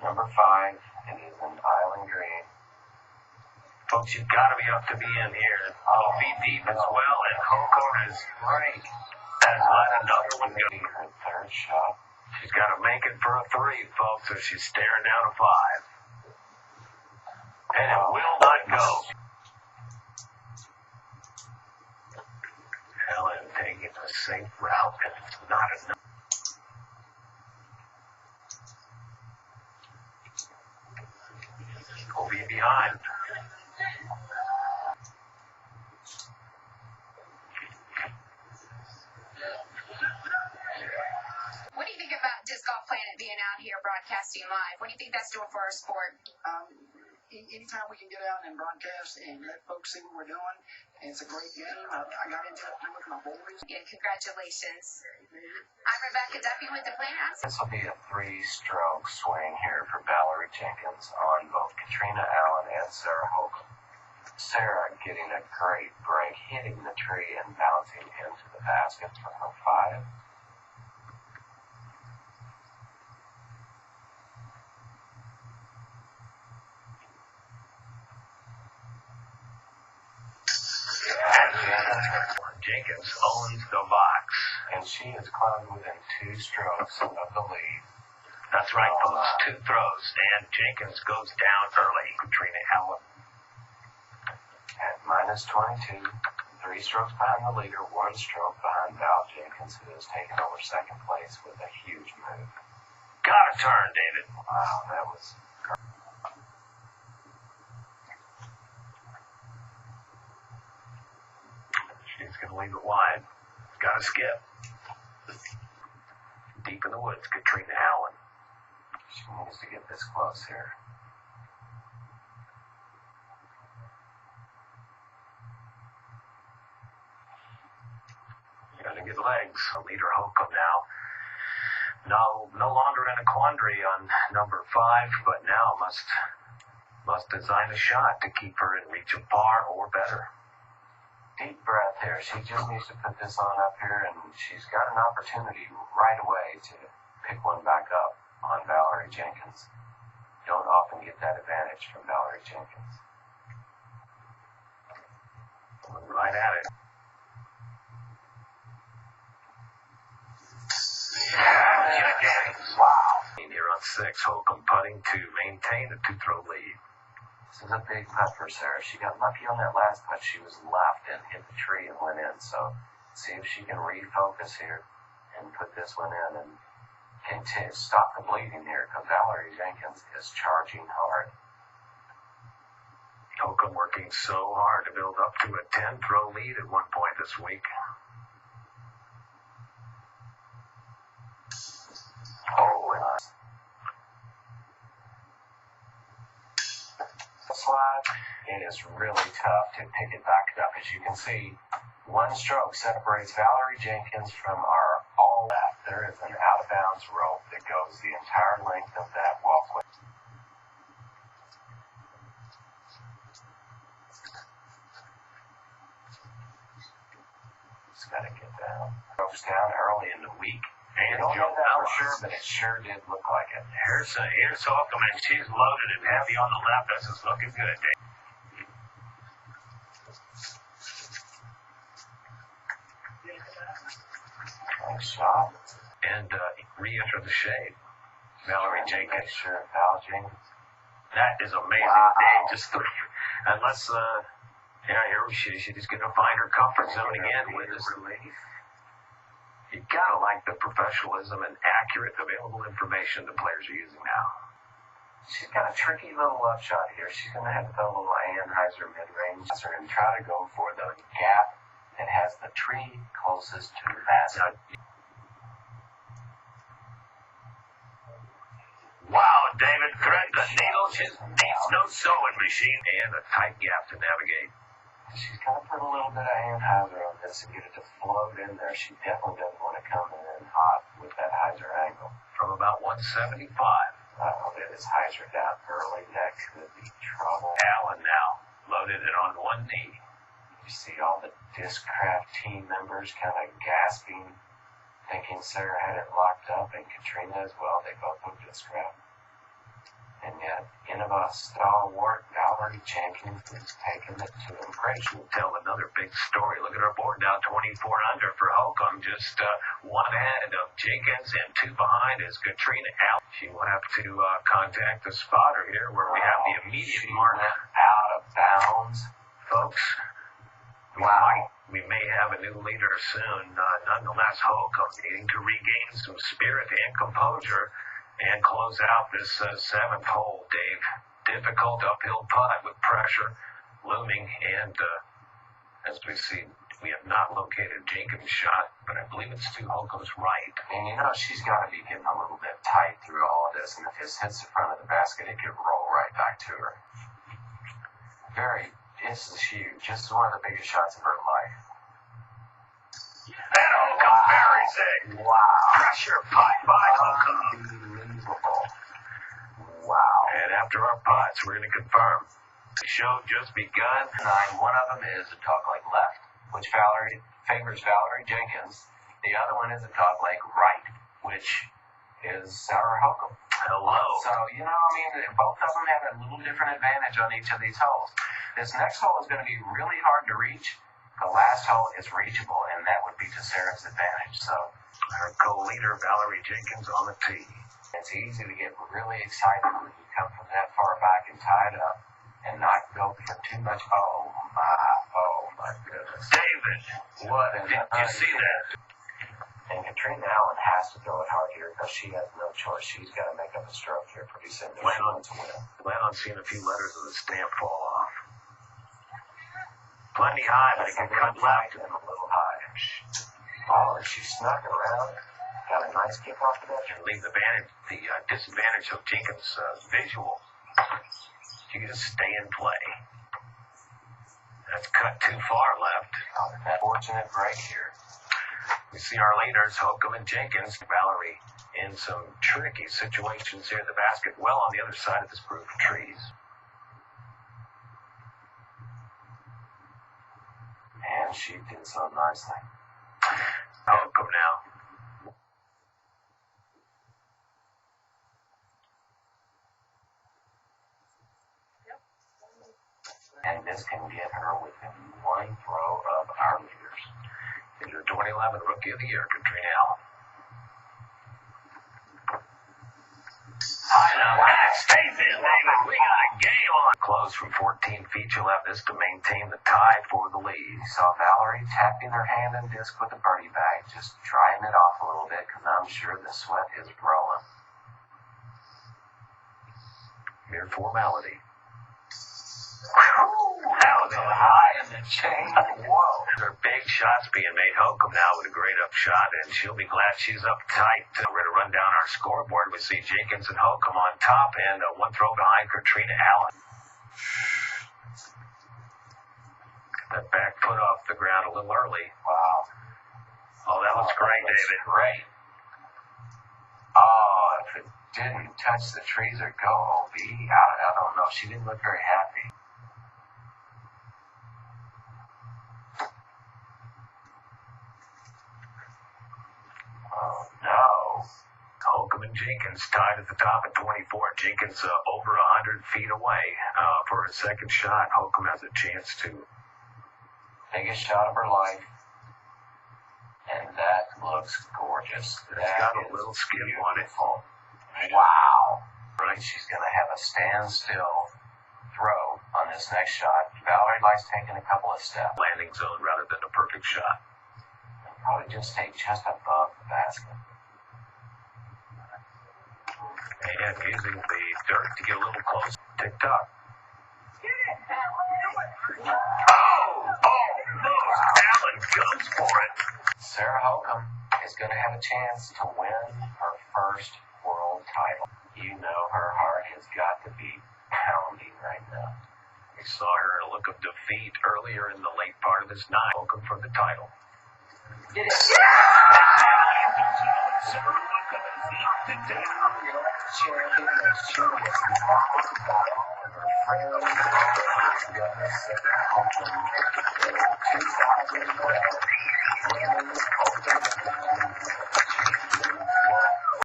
Number 5, it is an island green. Folks, you've got to be up to be in here. It'll be deep as well, and Hokem has let another one go. Her third shot. She's got to make it for a 3, folks, or she's staring down a 5. And it will not go. Allen taking a safe route, and it's not enough. Will be behind. What do you think about Disc Golf Planet being out here broadcasting live? What do you think that's doing for our sport? Anytime we can get out and broadcast and let folks see what we're doing, it's a great game. I got into it with my boys. Again, congratulations. I'm Rebecca Duffy with the Planet. This will be a 3-stroke swing here for Valerie Jenkins on both Catrina Allen and Sarak Hokom. Sarak getting a great break, hitting the tree and bouncing into the basket for her 5. Jenkins owns the box. And she is climbing within 2 strokes of the lead. That's right, folks. 2 throws, and Jenkins goes down early. Catrina Allen at -22, 3 strokes behind the leader, 1 stroke behind Val Jenkins, who has taken over second place with a huge move. Got a turn, David. Wow, that was great. She's going to leave it wide. Got to skip. Deep in the woods, Catrina Allen. She needs to get this close here. Got to get legs. Leader Hokem now. No longer in a quandary on number 5, but now must design a shot to keep her in reach of par or better. Deep breath here. She just needs to put this on up here, and she's got an opportunity right away to pick one back up on Valerie Jenkins. Don't often get that advantage from Valerie Jenkins. Right at it. Yeah. Wow. Here on 6, Hokem putting to maintain a 2-throw lead. This is a big putt for Sarah. She got lucky on that last putt. She was left and hit the tree and went in. So see if she can refocus here and put this one in and continue, stop the bleeding here, because Valerie Jenkins is charging hard. Hokem working so hard to build up to a 10-throw lead at one point this week. Slide, it is really tough to pick it back up. As you can see, 1 stroke separates Valerie Jenkins from our all left. There is an out-of-bounds rope that goes the entire length of that walkway. Just got to get down. Ropes down early in the week. And don't know that for sure, but it sure did look like it. Here's Hokem, and she's loaded and heavy on the left. This is looking good, Dave. Nice shot. And re-enter the shade. Valerie Jenkins. Sure, Val Jenkins. That is amazing. Wow. Dave, just unless, here she's going to find her comfort zone again with this relief. You gotta like the professionalism and accurate available information the players are using now. She's got a tricky little left shot here. She's going to have to throw a little Anheuser mid-range and try to go for the gap that has the tree closest to the basket. Wow, David, thread the needle. She needs no sewing machine and a tight gap to navigate. She's got to put a little bit of Anheuser on this and get it to float in there. She definitely doesn't want to come in hot with that hyzer angle. From about 175. It is hyzer down early. That could be trouble. Allen now loaded it on 1 knee. You see all the Discraft team members kind of gasping, thinking Sarah had it locked up, and Catrina as well. They both look Discraft. And yet, in of a stalwart, Valerie Jenkins is taking it to him. Great. We'll tell another big story. Look at our board now, 24 under for Hokom. Just one ahead of Jenkins and two behind is Catrina Allen. She will have to contact the spotter here where we have the immediate mark. Out of bounds. Folks, we may have a new leader soon. Nonetheless, Hokom needing to regain some spirit and composure and close out this seventh hole, Dave. Difficult uphill putt with pressure looming, and as we see, we have not located Jenkins' shot, but I believe it's to Hokom's right. And you know, she's got to be getting a little bit tight through all of this, and if this hits the front of the basket, it could roll right back to her. This is huge. This is one of the biggest shots of her life. And Hokom buries it. Wow. Pressure putt by Hokom. Unbelievable. Wow. And after our putts, we're going to confirm. The show just begun. One of them is a dogleg left, which favors Valerie Jenkins. The other one is a dogleg right, which is Sarak Hokom. Hello. So, you know, I mean, both of them have a little different advantage on each of these holes. This next hole is going to be really hard to reach. The last hole is reachable, and that would be to Sarah's advantage. So, our co-leader, Valerie Jenkins, on the tee. It's easy to get really excited when you come from that far back and tie it up and not go for too much. Oh my goodness. David, what? Did you see that? And Catrina Allen has to throw it hard here because she has no choice. She's got to make up a stroke here pretty soon. Plan on seeing a few letters of the stamp fall off. Plenty high, but it can cut left and a little high. Oh, she snuck around. Got a nice kick off the net. And leave the disadvantage of Jenkins' visual. She can just stay in play. That's cut too far left. That fortunate break here. We see our leaders, Hokom and Jenkins. Valerie in some tricky situations here at the basket, well on the other side of this group of trees. And she did so nicely. Hokom now. And this can get her within one throw of our leaders. Is your 2011 Rookie of the Year, Catrina Allen. Stays in, David. We got a game on. Close from 14 feet. You'll have this to maintain the tie for the lead. Saw Valerie tapping her hand and disc with a birdie bag, just drying it off a little bit because I'm sure the sweat is rolling. Mere formality. That was a high in the chain. Whoa. There are big shots being made. Hokom now with a great up shot, and she'll be glad she's up tight. We're going to run down our scoreboard. We see Jenkins and Hokom on top, and one throw behind Catrina Allen. Got that back foot off the ground a little early. Wow. Oh, that was great, David. Great. Oh, if it didn't touch the trees or go OB, I don't know. She didn't look very happy. Oh, no. Hokom and Jenkins tied at the top at 24. Jenkins over 100 feet away for a second shot. Hokom has a chance to. Biggest shot of her life. And that looks gorgeous. It's got a little skip on it. Wow. Right, she's going to have a standstill throw on this next shot. Valerie likes taking a couple of steps. Landing zone rather than a perfect shot. Probably just stay just above the basket. And using the dirt to get a little close. Tick-tock. Allen goes for it. Sarak Hokom is going to have a chance to win her first world title. You know her heart has got to be pounding right now. We saw her in a look of defeat earlier in the late part of this night. Hokom for the title. Get it. Sarak Hokom has knocked it down. Champion as she was mocked by all of her friends. Sarak Hokom. 2012 Women's Open Champion.